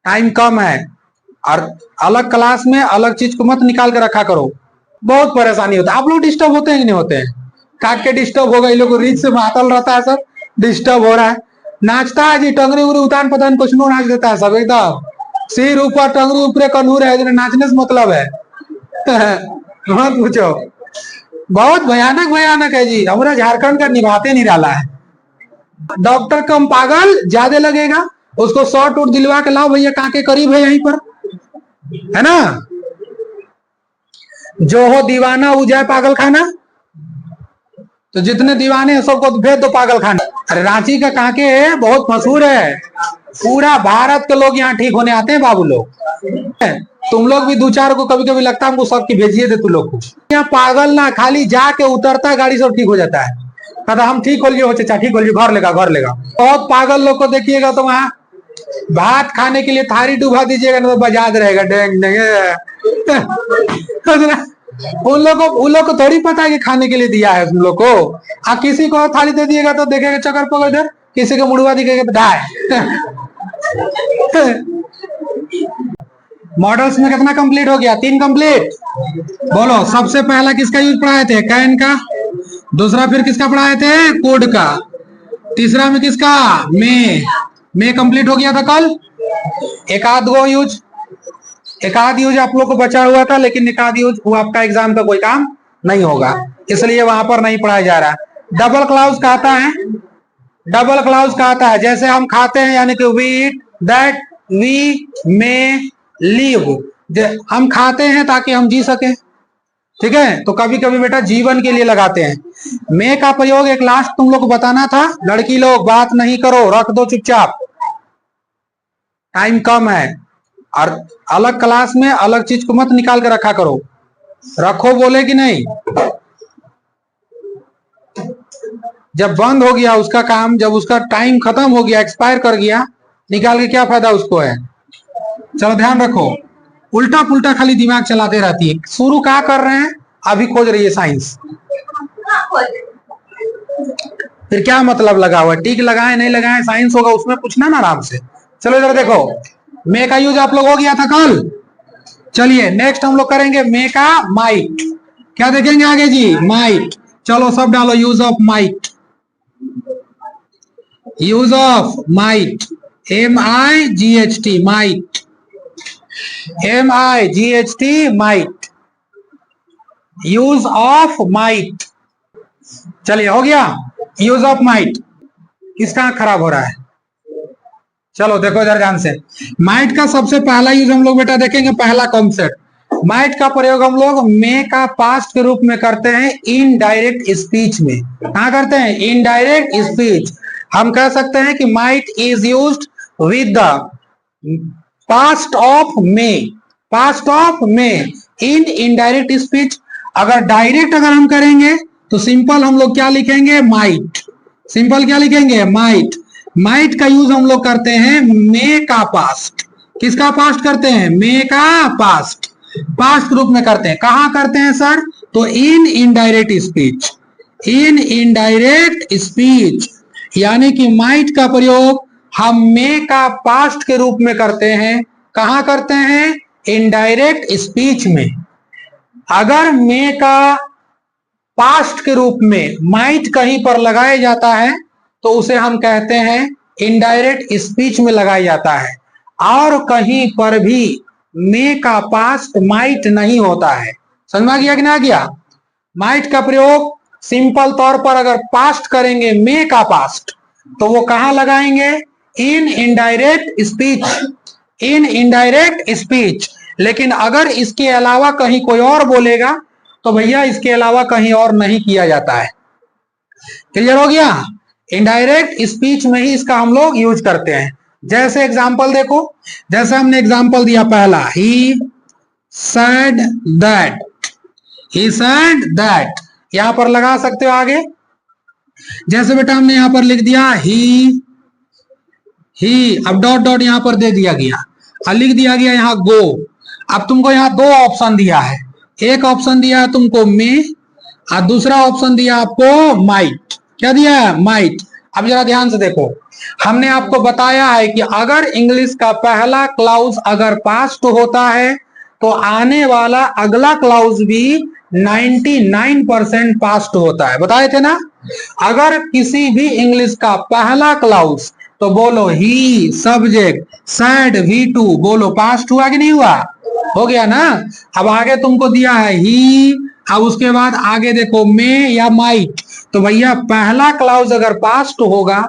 Time कम है और अलग क्लास में अलग चीज को मत निकाल के रखा करो, बहुत परेशानी होता है। आप लोग डिस्टर्ब होते हैं कि नहीं होते हैं? काट के डिस्टर्ब होगा, इन लोग को रीच से मातल रहता है, सब डिस्टर्ब हो रहा है। नाचता है जी, टंगरी उंगरी उतान पतान कुछ नो नाच देता है सब एकदम, सिर ऊपर टंगरी ऊपर कन्हूर है, नाचने से मतलब है। मत पूछो, बहुत भयानक भयानक है जी, हमारा झारखंड का निभाते नहीं डाला है। डॉक्टर कम पागल ज्यादा लगेगा, उसको शॉर्ट वोट दिलवा के लाओ भैया, कहाँ के करीब है यहीं पर, है ना। जो हो दीवाना हो जाए पागल खाना, तो जितने दीवाने हैं सबको भेज दो पागल खाना। अरे रांची का कांके है, बहुत मशहूर है, पूरा भारत के लोग यहाँ ठीक होने आते हैं बाबू लोग। तुम लोग भी दो चार को कभी कभी लगता है हमको सबकी भेजिए थे तुम लोग को। यहाँ पागल ना, खाली जाके उतरता है गाड़ी सब ठीक हो जाता है, कहता हम ठीक हो लिए हो चाचा, ठीक हो लिए, घर लेगा घर लेगा। बहुत पागल लोग को देखिएगा तो वहां भात खाने के लिए थारी डुबा दीजिएगा ना तो बजाज रहेगा डेंग डेंग। उन लोग को थोड़ी पता है कि खाने के लिए दिया है उन लोग को। आप किसी को थाली दे दिएगा तो देखेगा चक्कर पकड़ इधर, किसी को मुड़वा दिखेगा तो ढाई। मॉडल्स में कितना कंप्लीट हो गया? 3 कंप्लीट। बोलो सबसे पहला किसका यूज पढ़ाए थे? कैन का। दूसरा फिर किसका पढ़ाए थे? कोड का। तीसरा में किसका? मे कंप्लीट हो गया था कल। एक आध यूज आप लोग को बचा हुआ था, लेकिन एक आध यूज वो आपका एग्जाम का कोई काम नहीं होगा, इसलिए वहां पर नहीं पढ़ाया जा रहा। डबल क्लाउज कहता है, डबल क्लाउज कहता है जैसे हम खाते हैं, यानी कि we eat that we may live, हम खाते हैं ताकि हम जी सके, ठीक है। तो कभी कभी बेटा जीवन के लिए लगाते हैं। मे का प्रयोग एक लास्ट तुम लोग को बताना था। लड़की लोग बात नहीं करो, रख दो चुपचाप, टाइम कम है और अलग क्लास में अलग चीज को मत निकाल के रखा करो। रखो बोले कि नहीं? जब बंद हो गया उसका काम, जब उसका टाइम खत्म हो गया, एक्सपायर कर गया, निकाल के क्या फायदा उसको है। चलो ध्यान रखो, उल्टा पुल्टा खाली दिमाग चलाते रहती है। शुरू क्या कर रहे हैं? अभी खोज रही है साइंस, फिर क्या मतलब लगा हुआ? टिक लगाए नहीं लगाए, साइंस होगा उसमें पूछना ना आराम से। चलो इधर देखो, मे का यूज आप लोग हो गया था कल। चलिए नेक्स्ट हम लोग करेंगे मे का माइट। क्या देखेंगे आगे जी? माइट। चलो सब डालो, use of might, use of might, MIGHT might, MIGHT might, use of might. चलिए हो गया यूज ऑफ माइट। किसका खराब हो रहा है? चलो देखो इधर ध्यान से, माइट का सबसे पहला यूज हम लोग बेटा देखेंगे। पहला कॉन्सेप्ट, माइट का प्रयोग हम लोग मे का पास्ट के रूप में करते हैं इनडायरेक्ट स्पीच में। कहा करते हैं? Indirect speech. हम कह सकते हैं कि might is used with the past of may, past of may in indirect speech. अगर डायरेक्ट अगर हम करेंगे तो सिंपल हम लोग क्या लिखेंगे? माइट। सिंपल क्या लिखेंगे? माइट। माइट का यूज हम लोग करते हैं मे का पास्ट। किसका पास्ट करते हैं? मे का पास्ट, पास्ट रूप में करते हैं। कहां करते हैं सर? तो इन इनडायरेक्ट स्पीच, इन इनडायरेक्ट स्पीच, यानी कि माइट का प्रयोग हम मे का पास्ट के रूप में करते हैं। कहां करते हैं? इनडायरेक्ट स्पीच में। अगर मे का पास्ट के रूप में माइट कहीं पर लगाया जाता है तो उसे हम कहते हैं इनडायरेक्ट स्पीच में लगाया जाता है। और कहीं पर भी मे का पास्ट माइट नहीं होता है। समझ में आ गया कि नहीं आ गया? माइट का प्रयोग सिंपल तौर पर अगर पास्ट करेंगे मे का पास्ट, तो वो कहां लगाएंगे? इन इनडायरेक्ट स्पीच, इन इनडायरेक्ट स्पीच। लेकिन अगर इसके अलावा कहीं कोई और बोलेगा तो भैया इसके अलावा कहीं और नहीं किया जाता है। क्लियर हो गया? इनडायरेक्ट स्पीच में ही इसका हम लोग यूज करते हैं। जैसे एग्जांपल देखो, जैसे हमने एग्जांपल दिया पहला, he said that, he said that, यहां पर लगा सकते हो आगे। जैसे बेटा हमने यहां पर लिख दिया ही, अब डॉट डॉट यहां पर दे दिया गया और लिख दिया गया यहां गो। अब तुमको यहां 2 ऑप्शन दिया है, एक ऑप्शन दिया है तुमको मे और दूसरा ऑप्शन दिया आपको माइट। क्या दिया है? माइट। अब जरा ध्यान से देखो, हमने आपको बताया है कि अगर इंग्लिश का पहला क्लाउज अगर पास्ट होता है तो आने वाला अगला क्लाउज भी 99% पास्ट होता है, बताए थे ना। अगर किसी भी इंग्लिश का पहला क्लाउज, तो बोलो ही, सब्जेक्ट, सैड, V2, बोलो पास्ट हुआ कि नहीं हुआ, हो गया ना। अब आगे तुमको दिया है ही, अब उसके बाद आगे देखो मे या माइट, तो भैया पहला क्लाउज अगर पास्ट होगा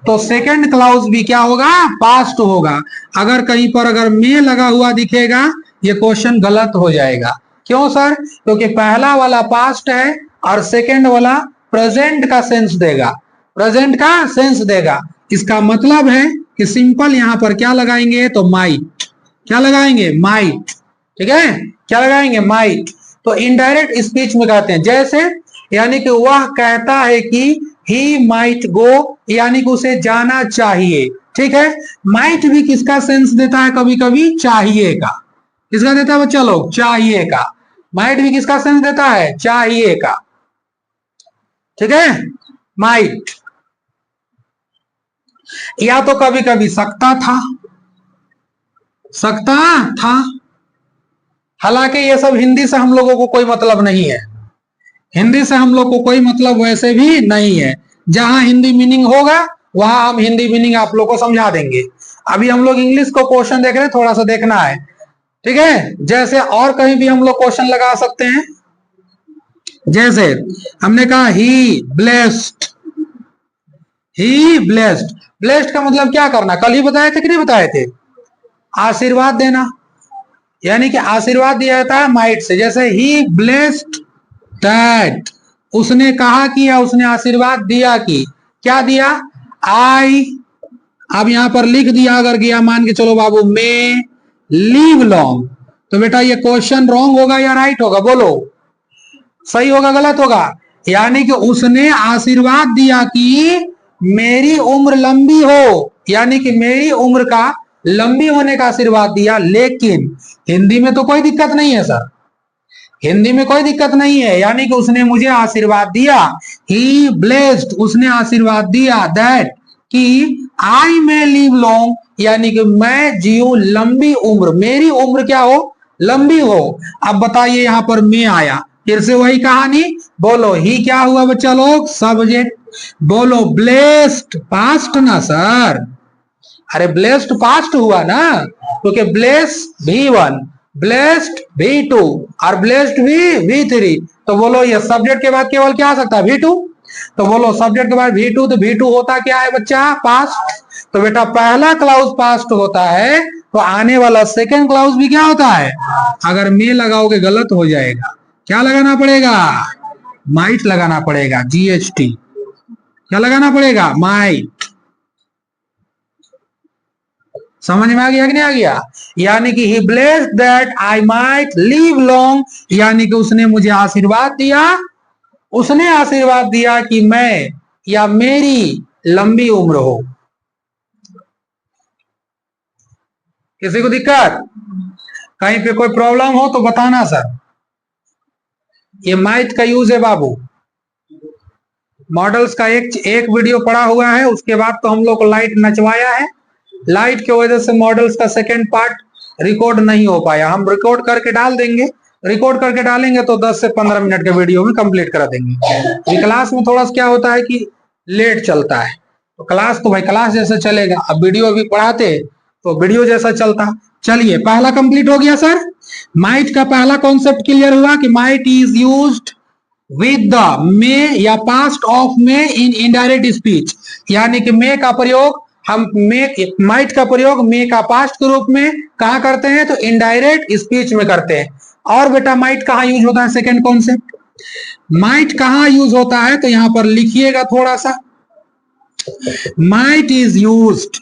तो सेकंड क्लाउज भी क्या होगा, पास्ट होगा। अगर कहीं पर अगर मे लगा हुआ दिखेगा, ये क्वेश्चन गलत हो जाएगा। क्यों सर? क्योंकि पहला वाला पास्ट है और सेकंड वाला प्रेजेंट का सेंस देगा, प्रेजेंट का सेंस देगा। इसका मतलब है कि सिंपल यहां पर क्या लगाएंगे, तो माइट, क्या लगाएंगे, माइट, ठीक है, क्या लगाएंगे, माइट। तो इनडायरेक्ट स्पीच में कहते हैं, जैसे यानी कि वह कहता है कि ही माइट गो, यानी कि उसे जाना चाहिए, ठीक है। माइट भी किसका सेंस देता है, कभी कभी चाहिए का, किसका देता है बच्चा लोग, चाहिए का। माइट भी किसका सेंस देता है, चाहिए का, ठीक है, माइट। या तो कभी कभी सकता था, सकता था। हालांकि ये सब हिंदी से हम लोगों को कोई मतलब नहीं है, हिंदी से हम लोग को कोई मतलब वैसे भी नहीं है। जहां हिंदी मीनिंग होगा वहां हम हिंदी मीनिंग आप लोग को समझा देंगे। अभी हम लोग इंग्लिश को क्वेश्चन देख रहे हैं, थोड़ा सा देखना है, ठीक है। जैसे और कहीं भी हम लोग क्वेश्चन लगा सकते हैं, जैसे हमने कहा ही ब्लेस्ड, ही ब्लेस्ड। ब्लेस्ड का मतलब क्या करना, कल ही बताए थे कि नहीं बताए थे, आशीर्वाद देना, यानी कि आशीर्वाद दिया जाता है माइट से। जैसे ही ब्लेस्ड दैट, उसने कहा कि या उसने आशीर्वाद दिया कि, क्या दिया, आई, अब यहां पर लिख दिया, अगर गया मान के चलो बाबू, मे लीव लॉन्ग, तो बेटा ये क्वेश्चन रॉन्ग होगा या राइट होगा, बोलो सही होगा गलत होगा। यानी कि उसने आशीर्वाद दिया कि मेरी उम्र लंबी हो, यानी कि मेरी उम्र का लंबी होने का आशीर्वाद दिया। लेकिन हिंदी में तो कोई दिक्कत नहीं है सर, हिंदी में कोई दिक्कत नहीं है, यानी कि उसने मुझे आशीर्वाद दिया, ही ब्लेस्ड, उसने आशीर्वाद दिया, दैट, कि आई मे लिव लॉन्ग, यानी कि मैं जीऊं लंबी उम्र, मेरी उम्र क्या हो, लंबी हो। अब बताइए यहां पर मैं आया, फिर से वही कहानी, बोलो ही क्या हुआ बच्चा लोग, सब्जेक्ट, बोलो ब्लेस्ड पास्ट ना सर, अरे ब्लेस्ड पास्ट हुआ ना, क्योंकि ब्लेस V1, ब्लेस्ड V2 और ब्लेस्ड भी V3। तो बोलो ये सब्जेक्ट के बाद केवल क्या आ सकता है, V2। तो बोलो सब्जेक्ट के बाद V2, तो V2 होता क्या है बच्चा, पास्ट। तो बेटा पहला क्लाउज पास्ट होता है, तो आने वाला सेकेंड क्लाउज भी क्या होता है, अगर मे लगाओगे गलत हो जाएगा, क्या लगाना पड़ेगा, माइट लगाना पड़ेगा, GHT, क्या लगाना पड़ेगा, माइट। समझ में आ गया कि नहीं आ गया। यानी कि he blessed that I might live long, यानी कि उसने मुझे आशीर्वाद दिया, उसने आशीर्वाद दिया कि मैं या मेरी लंबी उम्र हो। किसी को दिक्कत, कहीं पे कोई प्रॉब्लम हो तो बताना सर। ये माइट का यूज है बाबू, मॉडल्स का एक वीडियो पड़ा हुआ है, उसके बाद तो हम लोग को लाइट नचवाया है। लाइट की वजह से मॉडल्स का सेकेंड पार्ट रिकॉर्ड नहीं हो पाया, हम रिकॉर्ड करके डाल देंगे, रिकॉर्ड करके डालेंगे तो 10 से 15 मिनट के वीडियो में कंप्लीट करा देंगे। क्लास में थोड़ा सा क्या होता है कि लेट चलता है, तो क्लास तो भाई क्लास जैसे चलेगा, अब वीडियो अभी पढ़ाते तो वीडियो जैसा चलता। चलिए पहला कंप्लीट हो गया सर, माइट का पहला कॉन्सेप्ट क्लियर हुआ कि might is used with the may या past of may in indirect speech, यानी कि मे का प्रयोग हम माइट का प्रयोग मे का पास्ट के रूप में कहा करते हैं, तो इनडायरेक्ट स्पीच में करते हैं। और बेटा माइट कहाँ यूज होता है, सेकंड कॉन्सेप्ट, माइट कहाँ यूज होता है, तो यहां पर लिखिएगा थोड़ा सा, might is used,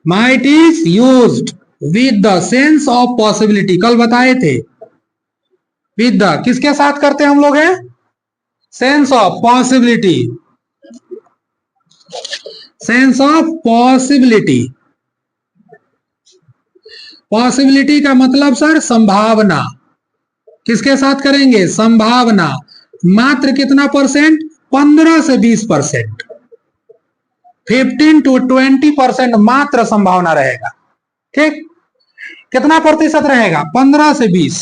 might is used with the sense of possibility, कल बताए थे, विद द किसके साथ करते हैं हम लोग हैं, sense of possibility, sense of possibility. Possibility का मतलब सर संभावना, किसके साथ करेंगे, संभावना। मात्र कितना परसेंट, 15 से 20%, 15 to 20% मात्र संभावना रहेगा। ठीक, कितना प्रतिशत रहेगा? 15 से 20,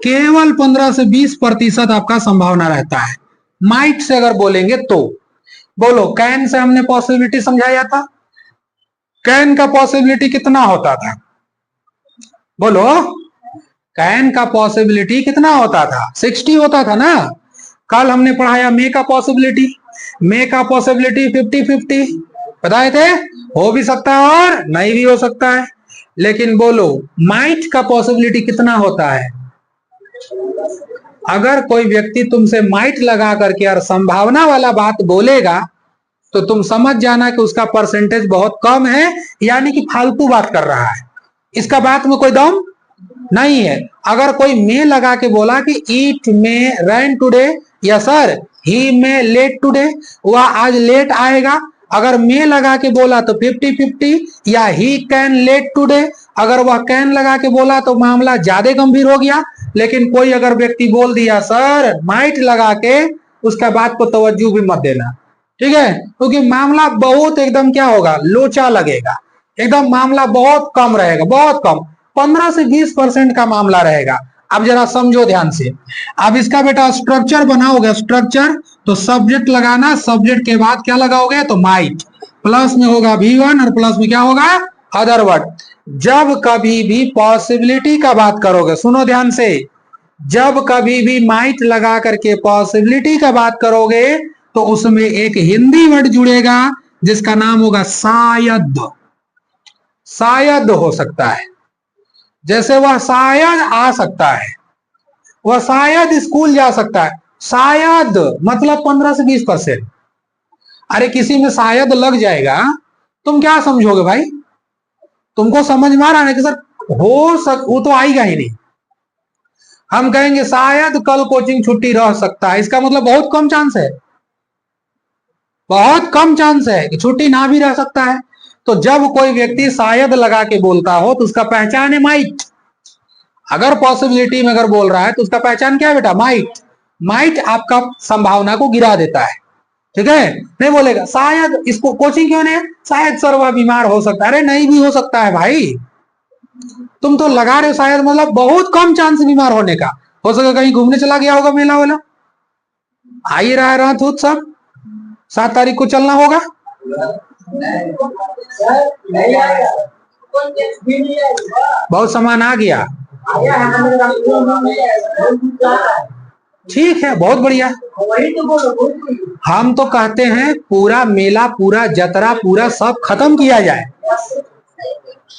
केवल 15 से 20% आपका संभावना रहता है। माइट से अगर बोलेंगे तो बोलो, कैन से हमने पॉसिबिलिटी समझाया था, कैन का पॉसिबिलिटी कितना होता था? बोलो, कैन का पॉसिबिलिटी कितना होता था? 60 होता था ना। कल हमने पढ़ाया मे का पॉसिबिलिटी, मे का पॉसिबिलिटी 50-50 बताए थे, हो भी सकता है और नहीं भी हो सकता है। लेकिन बोलो, माइट का पॉसिबिलिटी कितना होता है? अगर कोई व्यक्ति तुमसे माइट लगा करके और संभावना वाला बात बोलेगा तो तुम समझ जाना कि उसका परसेंटेज बहुत कम है, यानी कि फालतू बात कर रहा है, इसका बात में कोई दम नहीं है। अगर कोई मे लगा के बोला कि इट मे रैन टुडे, या सर ही मे लेट टुडे, वह आज लेट आएगा, अगर मे लगा के बोला तो 50-50, या ही कैन लेट टुडे, अगर वह कैन लगा के बोला तो मामला ज्यादा गंभीर हो गया। लेकिन कोई अगर व्यक्ति बोल दिया सर माइट लगा के, उसका बात को तवज्जो भी मत देना, ठीक है, क्योंकि मामला बहुत एकदम क्या होगा, लोचा लगेगा, एकदम मामला बहुत कम रहेगा, बहुत कम, 15 से 20% का मामला रहेगा। अब जरा समझो ध्यान से। अब इसका बेटा स्ट्रक्चर बनाओगे, स्ट्रक्चर तो सब्जेक्ट लगाना, सब्जेक्ट के बाद क्या लगाओगे तो माइट, प्लस में होगा V1 और प्लस में क्या होगा अदर वर्ड। जब कभी भी पॉसिबिलिटी का बात करोगे, सुनो ध्यान से, जब कभी भी माइट लगा करके पॉसिबिलिटी का बात करोगे तो उसमें एक हिंदी वर्ड जुड़ेगा जिसका नाम होगा शायद। शायद हो सकता है, जैसे वह शायद आ सकता है, वह शायद स्कूल जा सकता है, शायद मतलब 15 से 20%। अरे किसी में शायद लग जाएगा, तुम क्या समझोगे भाई? तुमको समझ में आ रहा है कि सर वो तो आएगा ही नहीं। हम कहेंगे शायद कल कोचिंग छुट्टी रह सकता है, इसका मतलब बहुत कम चांस है, बहुत कम चांस है कि छुट्टी ना भी रह सकता है। तो जब कोई व्यक्ति शायद लगा के बोलता हो तो उसका पहचान है माइट। अगर पॉसिबिलिटी में अगर बोल रहा है तो उसका पहचान क्या है बेटा? माइट। माइट आपका संभावना को गिरा देता है, ठीक है। नहीं बोलेगा शायद इसको कोचिंग क्यों नहीं है, शायद सर वह बीमार हो सकता है। अरे नहीं भी हो सकता है भाई, तुम तो लगा रहे हो शायद, मतलब बहुत कम चांस बीमार होने का। हो सके कहीं घूमने चला गया होगा, मेला वेला आ ही रहा है, रात उत्सव 7 तारीख को चलना होगा। बहुत सामान आ गया, ठीक है, बहुत बढ़िया। हम तो कहते हैं पूरा मेला, पूरा जतरा, पूरा सब खत्म किया जाए,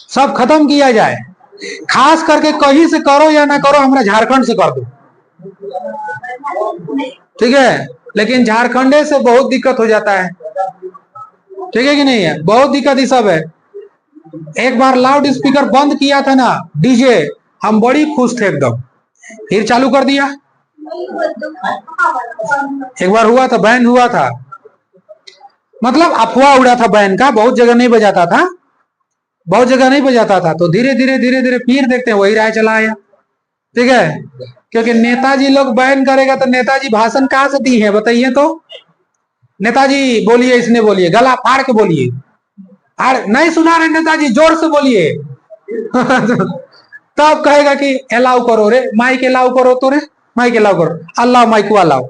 सब खत्म किया जाए। खास करके कहीं से करो या ना करो, हमारा झारखंड से कर दो, ठीक है। लेकिन झारखंडे से बहुत दिक्कत हो जाता है, ठीक है कि नहीं है? बहुत दिक्कत ही सब है। एक बार लाउड स्पीकर बंद किया था ना डीजे, हम बड़ी खुश थे एकदम, फिर चालू कर दिया। एक बार हुआ था, बैन हुआ था, मतलब अफवाह उड़ा था बैन का, बहुत जगह नहीं बजाता था, बहुत जगह नहीं बजाता था। तो धीरे धीरे धीरे धीरे फिर देखते हैं वही राय चला आया, ठीक है। क्योंकि नेताजी लोग बैन करेगा तो नेताजी भाषण कहां से दी है बताइए तो? नेताजी बोलिए, इसने बोलिए, गला फाड़ के बोलिए, नहीं सुना रहे नेताजी, जोर से बोलिए। तब कहेगा कि अलाउ करो रे, माइक अलाउ करो तो रे, माइक अलाउ करो, अल्लाह माइक को अलाउ।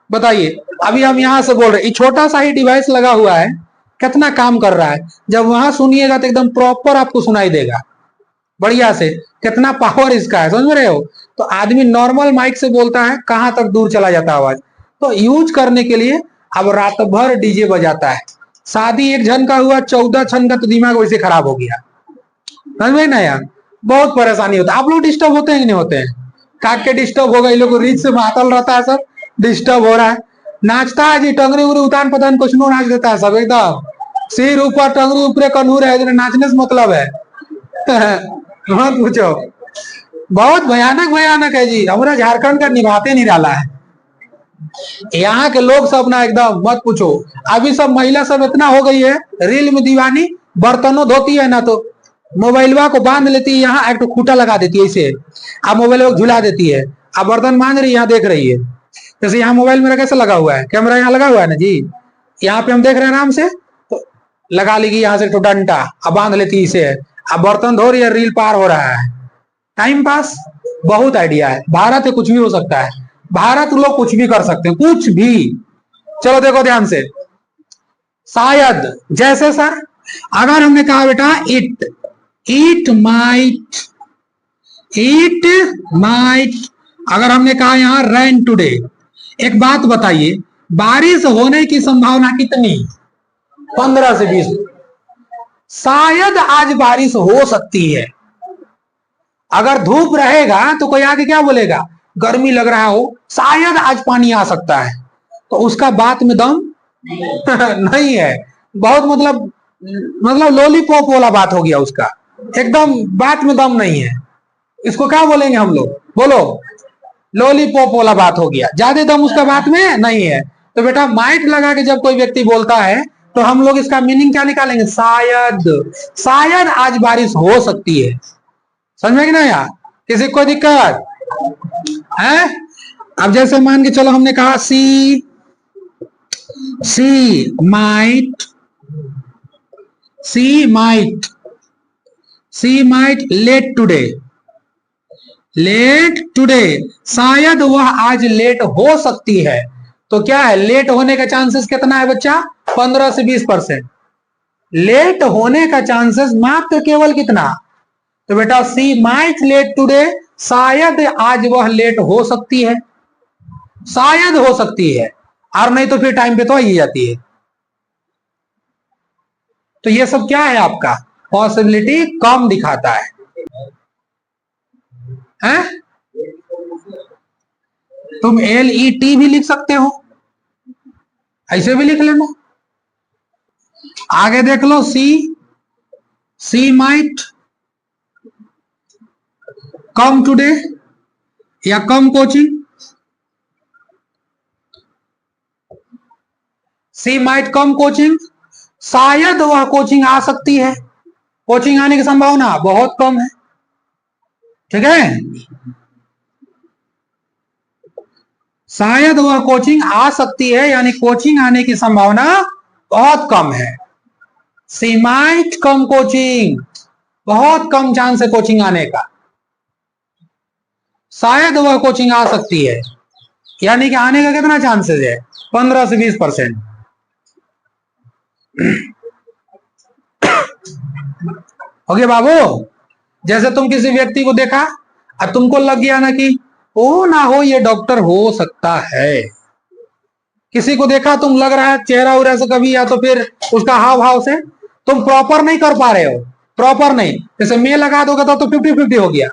बताइए, अभी हम यहाँ से बोल रहे, छोटा सा ही डिवाइस लगा हुआ है, कितना काम कर रहा है। जब वहां सुनिएगा तो एकदम प्रॉपर आपको सुनाई देगा बढ़िया से, कितना पावर इसका है, समझ रहे हो? तो आदमी नॉर्मल माइक से बोलता है, कहां तक दूर चला जाता है आवाज। तो यूज करने के लिए अब रात भर डीजे बजाता है। शादी एक जन का हुआ, 14 छन का तो दिमाग वैसे खराब हो गया, समझ में ना यार, बहुत परेशानी होता है। आप लोग डिस्टर्ब होते हैं कि नहीं होते हैं? काट के डिस्टर्ब होगा, ये लोग रीच से मातल रहता है, सब डिस्टर्ब हो रहा है। नाचता है जी, टंगरी उंगरी उतान पतान कुछ नो नाच देता है सब, एकदम सिर ऊपर टंगरी ऊपर कनूर है, नाचने से मतलब है। मत पूछो, बहुत भयानक भयानक है जी, हमारा झारखंड का निभाते नहीं डाला है। यहाँ के लोग सब ना एकदम मत पूछो। अभी सब महिला सब इतना हो गई है रील में दीवानी, बर्तनों धोती है ना तो मोबाइलवा को बांध लेती है, यहाँ एक तो खूटा लगा देती है इसे, अब मोबाइल को झुला देती है, अब बर्तन मांज रही है, यहाँ देख रही है। जैसे यहाँ मोबाइल मेरा कैसे लगा हुआ है, कैमरा यहाँ लगा हुआ है ना जी, यहाँ पे हम देख रहे हैं आराम से, लगा लेगी यहाँ से तो डंडा, अब बांध लेती इसे, अब बर्तन धो रही है, रील पार हो रहा है, टाइम पास। बहुत आइडिया है, भारत है, कुछ भी हो सकता है, भारत लोग कुछ भी कर सकते हैं, कुछ भी। चलो देखो ध्यान से, शायद, जैसे सर अगर हमने कहा बेटा इट माइट, अगर हमने कहा यहां रेन टुडे, एक बात बताइए, बारिश होने की संभावना कितनी? 15 से 20। शायद आज बारिश हो सकती है। अगर धूप रहेगा तो कोई आगे क्या बोलेगा, गर्मी लग रहा हो, शायद आज पानी आ सकता है, तो उसका बात में दम नहीं है। बहुत मतलब लॉलीपॉप वाला बात हो गया उसका, एकदम बात में दम नहीं है। इसको क्या बोलेंगे हम लोग, बोलो? लॉलीपॉप वाला बात हो गया, ज्यादा दम उसका बात में नहीं है। तो बेटा माइट लगा के जब कोई व्यक्ति बोलता है तो हम लोग इसका मीनिंग क्या निकालेंगे, शायद आज बारिश हो सकती है। समझ में कि नहीं यार? किसी कोई दिक्कत है? अब जैसे मान के चलो हमने कहा सी माइट लेट टुडे, शायद वह आज लेट हो सकती है। तो क्या है, लेट होने का चांसेस कितना है बच्चा? 15 से 20%। लेट होने का चांसेस मात्र केवल कितना? तो बेटा सी माइट लेट टुडे, शायद आज वह लेट हो सकती है, शायद हो सकती है, और नहीं तो फिर टाइम पे तो आ ही जाती है। तो ये सब क्या है आपका, पॉसिबिलिटी कम दिखाता है, हैं? तुम LET भी लिख सकते हो, ऐसे भी लिख लेना। आगे देख लो, सी माइट कम टुडे या कम कोचिंग, सी माइट कम कोचिंग, शायद वह कोचिंग आ सकती है, कोचिंग आने की संभावना बहुत कम है। ठीक है, शायद वह कोचिंग आ सकती है, यानी कोचिंग आने की संभावना बहुत कम है। सी माइट कम कोचिंग, बहुत कम चांस है कोचिंग आने का, शायद वह कोचिंग आ सकती है, यानी कि आने का कितना चांसेस है, 15 से 20%। हो गया बाबू? जैसे तुम किसी व्यक्ति को देखा और तुमको लग गया ना कि हो ना हो ये डॉक्टर हो सकता है, किसी को देखा तुम लग रहा है चेहरा उरा से कभी, या तो फिर उसका हाव भाव से तुम प्रॉपर नहीं कर पा रहे हो, प्रॉपर नहीं, जैसे मैं लगा दोगे तो 50-50 हो गया,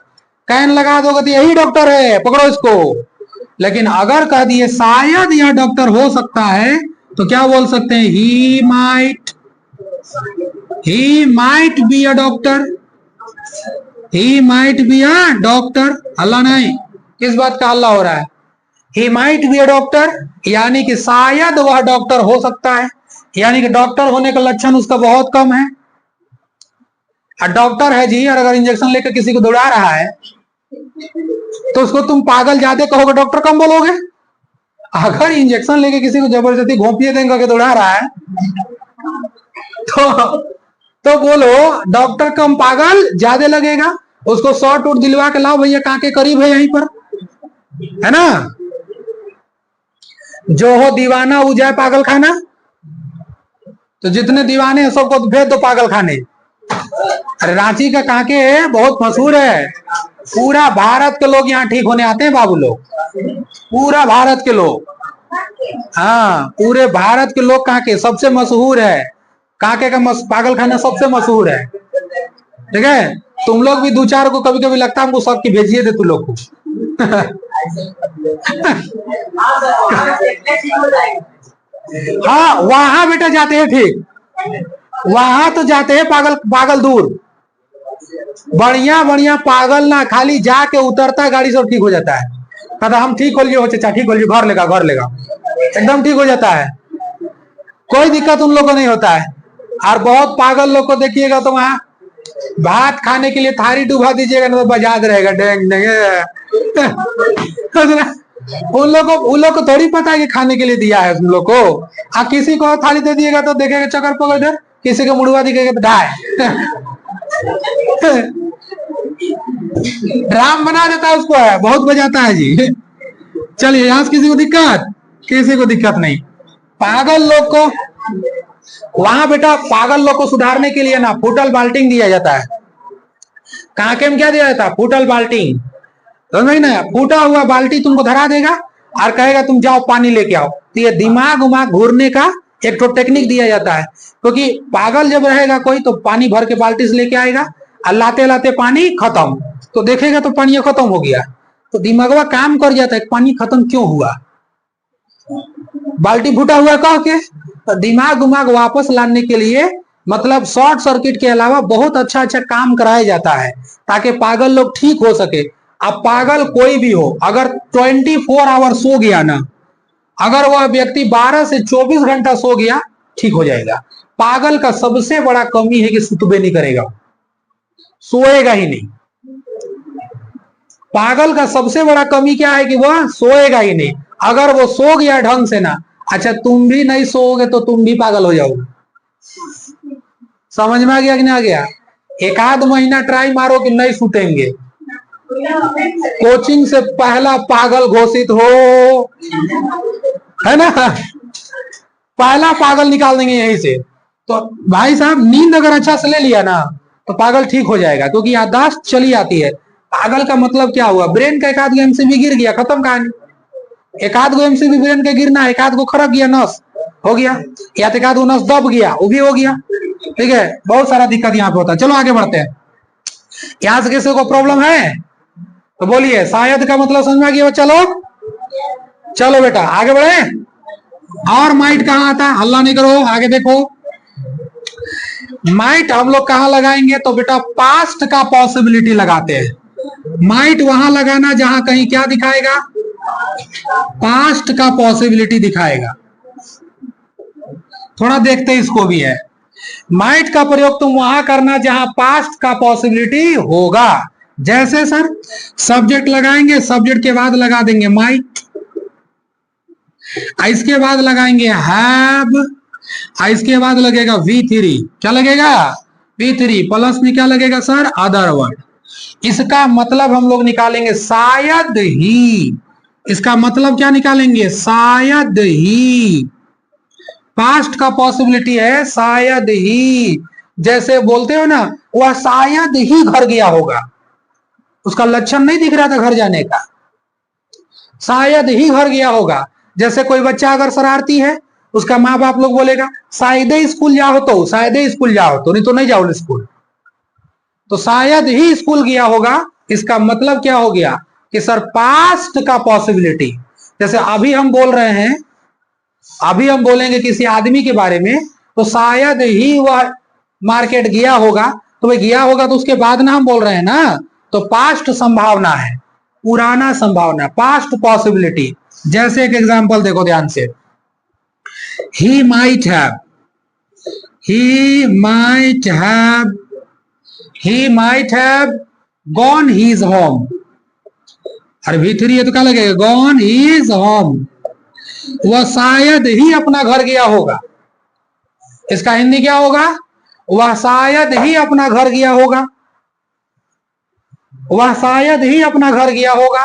कैन लगा दोगे तो यही डॉक्टर है, पकड़ो इसको। लेकिन अगर कह दिए शायद यह डॉक्टर हो सकता है, तो क्या बोल सकते हैं, he might be a doctor, he might be a doctor. हल्ला नहीं, किस बात का हल्ला हो रहा है? He might be a doctor, यानी कि शायद वह डॉक्टर हो सकता है, यानी कि डॉक्टर होने का लक्षण उसका बहुत कम है। डॉक्टर है जी, और अगर इंजेक्शन लेकर किसी को दौड़ा रहा है तो उसको तुम पागल ज्यादा कहोगे, डॉक्टर कम बोलोगे। अगर इंजेक्शन लेके किसी को जबरदस्ती घोंपिए देंगे के दौड़ा रहा है तो बोलो डॉक्टर कम, पागल ज्यादा लगेगा। उसको शॉट उट दिलवा के लाओ भैया, कहाँ के करीब है यहीं पर, है ना? जो हो दीवाना हो जाए पागल खाना, तो जितने दीवाने हैं सबको भेज दो पागल खाने। अरे रांची का कांके है, बहुत मशहूर है, पूरा भारत के लोग यहाँ ठीक होने आते हैं बाबू लोग, पूरा भारत के लोग, हाँ पूरे भारत के लोग कांके सबसे मशहूर है, कांके का पागल खाना सबसे मशहूर है। ठीक है, तुम लोग भी 2-4 को कभी कभी लगता है हमको सबकी भेजिए थे तुम लोग को। हाँ वहां बेटा जाते हैं ठीक, वहां तो जाते हैं पागल, पागल दूर, बढ़िया बढ़िया पागल ना, खाली जाके उतरता है गाड़ी से ठीक हो जाता है, कहता हम ठीक हो लिए हो चाचा, ठीक हो लिए, घर लेगा, एकदम ठीक हो जाता है, कोई दिक्कत उन लोग को नहीं होता है। और बहुत पागल लोग को देखिएगा तो वहां भात खाने के लिए थारी डुबा दीजिएगा ना तो बजाज रहेगा डेंग डेंग। उन लोग को थोड़ी पता है कि खाने के लिए दिया है उन लोग को। आप किसी को थाली दे दिएगा तो देखेगा चक्कर पकड़, किसी को मुड़वा दिखेगा तो ढाई ड्राम बना देता है उसको, है बहुत बजाता है जी। चलिए यहां से किसी को दिक्कत, किसी को दिक्कत नहीं। पागल लोग को वहां बेटा, पागल लोग को सुधारने के लिए ना फुटल बाल्टिंग दिया जाता है। कांके में क्या दिया जाता है? फुटल बाल्टिंग। समझ ना, फूटा हुआ बाल्टी तुमको धरा देगा और कहेगा तुम जाओ पानी लेके आओ। तो ये दिमाग उमाग घूरने का एक तो टेक्निक दिया जाता है, क्योंकि पागल जब रहेगा कोई तो पानी भर के बाल्टी से लेके आएगा और लाते लाते पानी खत्म, तो देखेगा तो पानी खत्म हो गया, तो दिमागवा काम कर जाता है पानी खत्म क्यों हुआ, बाल्टी फूटा हुआ कह के। तो दिमाग उमाग वापस लाने के लिए मतलब शॉर्ट सर्किट के अलावा बहुत अच्छा अच्छा काम कराया जाता है ताकि पागल लोग ठीक हो सके। अब पागल कोई भी हो, अगर 24 आवर सो गया ना, अगर वह व्यक्ति 12 से 24 घंटा सो गया ठीक हो जाएगा। पागल का सबसे बड़ा कमी है कि सुतबे नहीं करेगा, सोएगा ही नहीं। पागल का सबसे बड़ा कमी क्या है कि वह सोएगा ही नहीं। अगर वो सो गया ढंग से ना, अच्छा तुम भी नहीं सोओगे तो तुम भी पागल हो जाओगे। समझ में आ गया कि नहीं आ गया? एक आध महीना ट्राई मारो कि नहीं सुतेंगे, कोचिंग से पहला पागल घोषित हो, है ना, पहला पागल निकाल देंगे यहीं से। तो भाई साहब नींद अगर अच्छा से ले लिया ना तो पागल ठीक हो जाएगा, क्योंकि याददाश्त चली आती है। पागल का मतलब क्या हुआ? ब्रेन का एक आध एमसीबी गिर गया, खत्म कहानी। एक आध गो एमसीबी ब्रेन का गिरना, एक आध गो खरक गया नस, हो गया, या तो एक आध गो नस दब गया, वो भी हो गया। ठीक है, बहुत सारा दिक्कत यहाँ पे होता है। चलो आगे बढ़ते हैं। यहां से किसी को प्रॉब्लम है तो बोलिए। शायद का मतलब समझ में आ गया? चलो चलो बेटा आगे बढ़े। और माइट कहाँ आता है? हल्ला नहीं करो, आगे देखो। माइट हम लोग कहाँ लगाएंगे? तो बेटा पास्ट का पॉसिबिलिटी लगाते हैं। माइट वहां लगाना जहां कहीं क्या दिखाएगा? पास्ट का पॉसिबिलिटी दिखाएगा। थोड़ा देखते इसको भी है। माइट का प्रयोग तुम वहां करना जहां पास्ट का पॉसिबिलिटी होगा। जैसे सर सब्जेक्ट लगाएंगे, सब्जेक्ट के बाद लगा देंगे माइट, इसके बाद लगाएंगे हैव, इसके बाद लगेगा V3। क्या लगेगा? V3 प्लस में क्या लगेगा सर? Other word. इसका मतलब हम लोग निकालेंगे शायद ही। इसका मतलब क्या निकालेंगे? शायद ही। पास्ट का पॉसिबिलिटी है शायद ही। जैसे बोलते हो ना, वह शायद ही घर गया होगा, उसका लक्षण नहीं दिख रहा था घर जाने का, शायद ही घर गया होगा। जैसे कोई बच्चा अगर शरारती है, उसका माँ बाप लोग बोलेगा शायद ही स्कूल जाओ, तो शायद ही स्कूल जाओ, तो नहीं तो नहीं जाओ स्कूल। तो शायद ही स्कूल गया होगा, इसका मतलब क्या हो गया कि सर पास्ट का पॉसिबिलिटी। जैसे अभी हम बोल रहे हैं, अभी हम बोलेंगे किसी आदमी के बारे में, तो शायद ही वह मार्केट गया होगा, तो वह गया होगा तो उसके बाद ना हम बोल रहे हैं ना, तो पास्ट संभावना है, पुराना संभावना, पास्ट पॉसिबिलिटी। जैसे एक एग्जांपल देखो ध्यान से, he might have, he might have, he might have gone his home। अरे V3 है तो क्या लगेगा? gone his home। वह शायद ही अपना घर गया होगा। इसका हिंदी क्या होगा? वह शायद ही अपना घर गया होगा, वह शायद ही अपना घर गया होगा।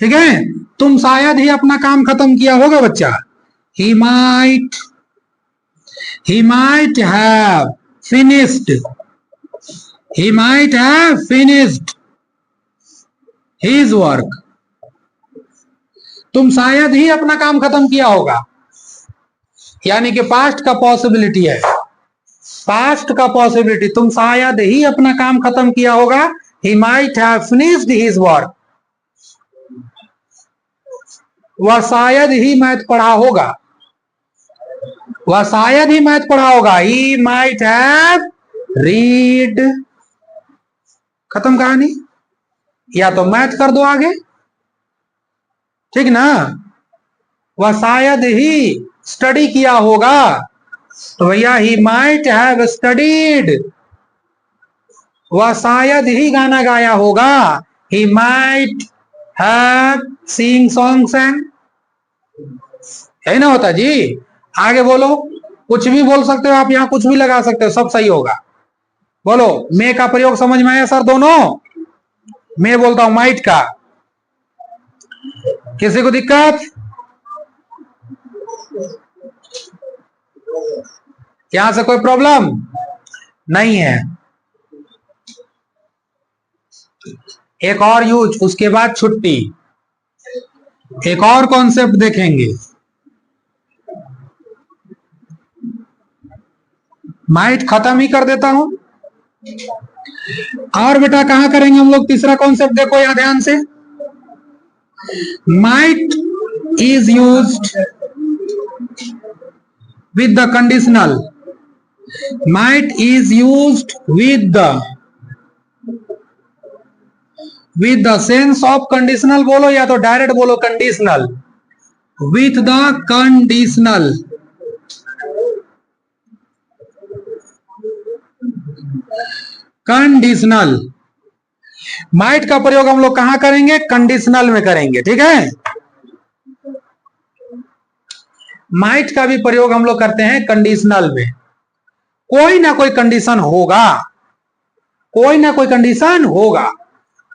ठीक है, तुम शायद ही अपना काम खत्म किया होगा बच्चा। he might have finished, he might have finished his work। तुम शायद ही अपना काम खत्म किया होगा, यानी कि पास्ट का पॉसिबिलिटी है, पास्ट का पॉसिबिलिटी। तुम शायद ही अपना काम खत्म किया होगा, he might have finished his work। वह शायद ही मैथ पढ़ा होगा, वह शायद ही मैथ पढ़ा होगा, he might have read। खत्म कहानी। या तो मैथ कर दो आगे, ठीक ना। वह शायद ही स्टडी किया होगा, तो भैया he might have studied। वह शायद ही गाना गाया होगा, he might have sing songs and, है ना होता जी। आगे बोलो, कुछ भी बोल सकते हो आप, यहाँ कुछ भी लगा सकते हो, सब सही होगा। बोलो, मे का प्रयोग समझ में आया सर दोनों? मैं बोलता हूं माइट का। किसी को दिक्कत? यहां से कोई प्रॉब्लम नहीं है। एक और यूज, उसके बाद छुट्टी। एक और कॉन्सेप्ट देखेंगे, माइट खत्म ही कर देता हूं। और बेटा कहां करेंगे हम लोग तीसरा कॉन्सेप्ट? देखो यहां ध्यान से, might is used with the conditional, might is used with the sense of conditional बोलो या तो डायरेक्ट बोलो conditional, with the conditional, conditional। might का प्रयोग हम लोग कहां करेंगे? कंडीशनल में करेंगे, ठीक है। माइट का भी प्रयोग हम लोग करते हैं कंडीशनल में। कोई ना कोई कंडीशन होगा, कोई ना कोई कंडीशन होगा।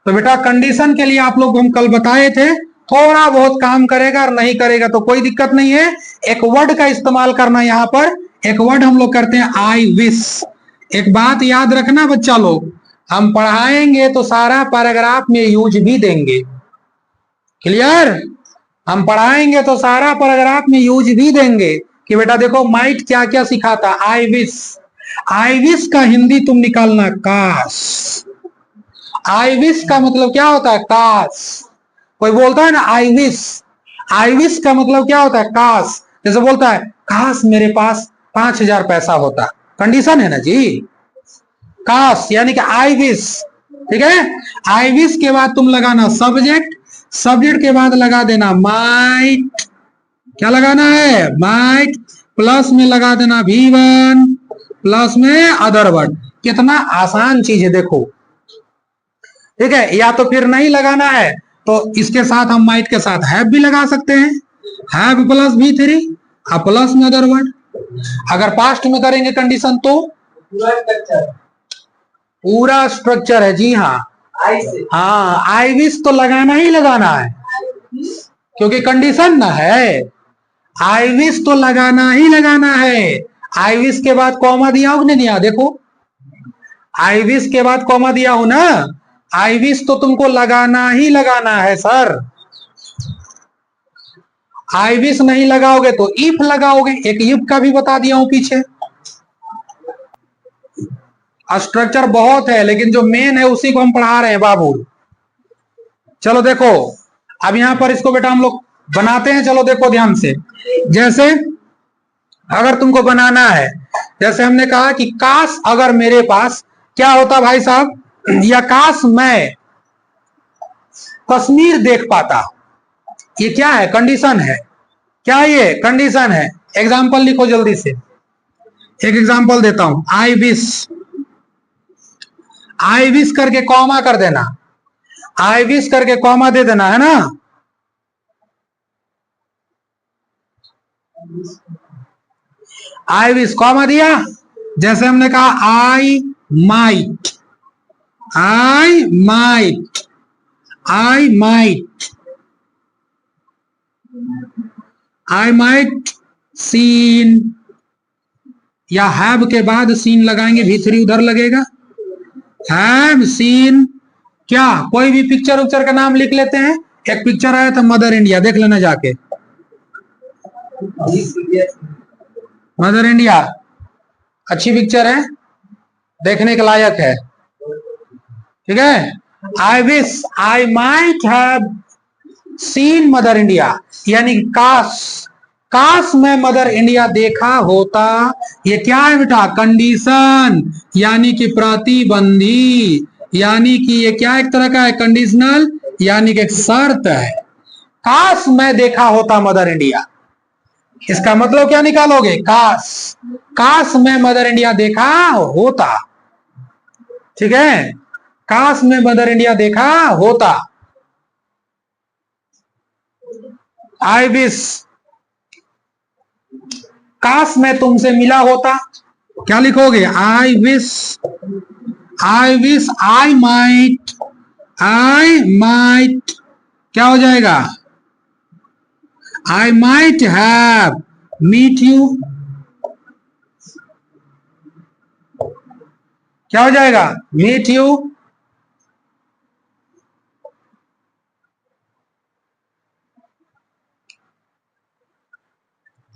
तो बेटा कंडीशन के लिए आप लोग हम कल बताए थे, थोड़ा बहुत काम करेगा और नहीं करेगा तो कोई दिक्कत नहीं है। एक वर्ड का इस्तेमाल करना, यहां पर एक वर्ड हम लोग करते हैं आई विश। एक बात याद रखना बच्चा लोग, हम पढ़ाएंगे तो सारा पैराग्राफ में यूज भी देंगे, क्लियर? हम पढ़ाएंगे तो सारा पैराग्राफ में यूज भी देंगे कि बेटा देखो माइट क्या क्या सिखाता। आई विश, आई विश का हिंदी तुम निकालना काश। आई विश का मतलब क्या होता है? काश। कोई बोलता है ना आई विश, आई विश का मतलब क्या होता है? काश। जैसे बोलता है काश मेरे पास 5,000 पैसा होता, कंडीशन है ना जी, काश यानी कि आई विश, ठीक है। आई विश के बाद तुम लगाना सब्जेक्ट, सब्जेक्ट के बाद लगा देना माइट, क्या लगाना है? माइट, प्लस में लगा देना V1, प्लस में अदर वर्ड। कितना आसान चीज है देखो, ठीक है। या तो फिर नहीं लगाना है तो इसके साथ हम माइट के साथ हैव भी लगा सकते हैं, हैव प्लस V3 और प्लस में अदर वर्ड। अगर पास्ट में करेंगे कंडीशन तो पूरा स्ट्रक्चर है जी हाँ। हाँ, आई विश तो लगाना ही लगाना है क्योंकि कंडीशन ना है। आई विश तो लगाना ही लगाना है। आई विश के बाद कॉमा दिया हो नहीं दिया? देखो आई विश के बाद कॉमा दिया हो ना, आई विश तो तुमको लगाना ही लगाना है सर। आई विश नहीं लगाओगे तो इफ लगाओगे, एक इफ का भी बता दिया हूं पीछे। स्ट्रक्चर बहुत है लेकिन जो मेन है उसी को हम पढ़ा रहे हैं बाबू। चलो देखो अब यहां पर इसको बेटा हम लोग बनाते हैं, चलो देखो ध्यान से। जैसे अगर तुमको बनाना है, जैसे हमने कहा कि काश अगर मेरे पास क्या होता भाई साहब, या काश मैं कश्मीर देख पाता, ये क्या है? कंडीशन है। क्या ये कंडीशन है? एग्जाम्पल लिखो जल्दी से, एक एग्जाम्पल देता हूं। आई विश, आई विश करके कॉमा कर देना, आई विश करके कॉमा दे देना है ना। आई विश कॉमा दिया, जैसे हमने कहा I might, I might, I might, I might seen, या हैव के बाद सीन लगाएंगे, V3 उधर लगेगा। हैव सीन क्या, कोई भी पिक्चर उक्चर का नाम लिख लेते हैं। एक पिक्चर आया था मदर इंडिया, देख लेना जाके। मदर इंडिया अच्छी पिक्चर है, देखने के लायक है, ठीक है। आई wish I might have seen mother India, यानी काश, काश मैं मदर इंडिया देखा होता। ये क्या है बेटा? कंडीशन, यानी कि प्रतिबंधी, यानी कि ये क्या एक तरह का है? कंडीशनल, यानी कि एक शर्त है। काश मैं देखा होता मदर इंडिया, इसका मतलब क्या निकालोगे? काश, काश मैं मदर इंडिया देखा होता, ठीक है। काश मैं मदर इंडिया देखा होता। आई विश, काश मैं तुमसे मिला होता, क्या लिखोगे? आई विश, आई माइट, क्या हो जाएगा? I might have meet you, क्या हो जाएगा? Meet you.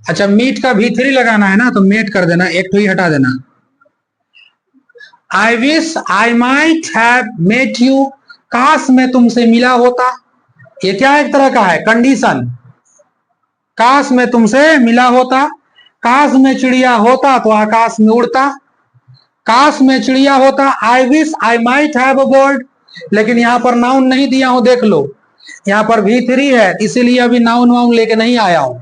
अच्छा, मीट का भी3 लगाना है ना, तो मेट कर देना, एक तो ही हटा देना। I wish I might have met you, काश मैं तुमसे मिला होता। ये क्या एक तरह का है? कंडीशन। काश मैं तुमसे मिला होता, काश में चिड़िया होता तो आकाश में उड़ता, काश में चिड़िया होता। आई wish I might have a bird, लेकिन यहां पर नाउन नहीं दिया हूं, देख लो यहां पर भी3 है, इसीलिए अभी नाउन वाउन लेके नहीं आया हूं,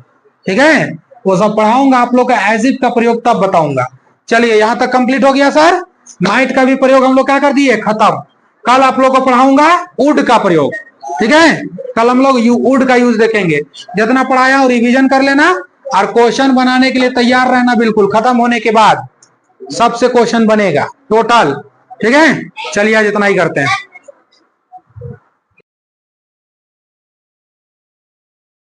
ठीक है? वो सब पढ़ाऊंगा आप लोग का, एज इफ का प्रयोग तब बताऊंगा। चलिए यहां तक कंप्लीट हो गया सर। माइट का भी प्रयोग हम लोग क्या कर दिए? खत्म। कल आप लोग को पढ़ाऊंगा वुड का प्रयोग, ठीक है? कल हम लोग वुड का यूज देखेंगे। जितना पढ़ाया हो रिवीजन कर लेना, और क्वेश्चन बनाने के लिए तैयार रहना, बिल्कुल खत्म होने के बाद सबसे क्वेश्चन बनेगा टोटल, ठीक है? चलिए आज इतना ही करते हैं।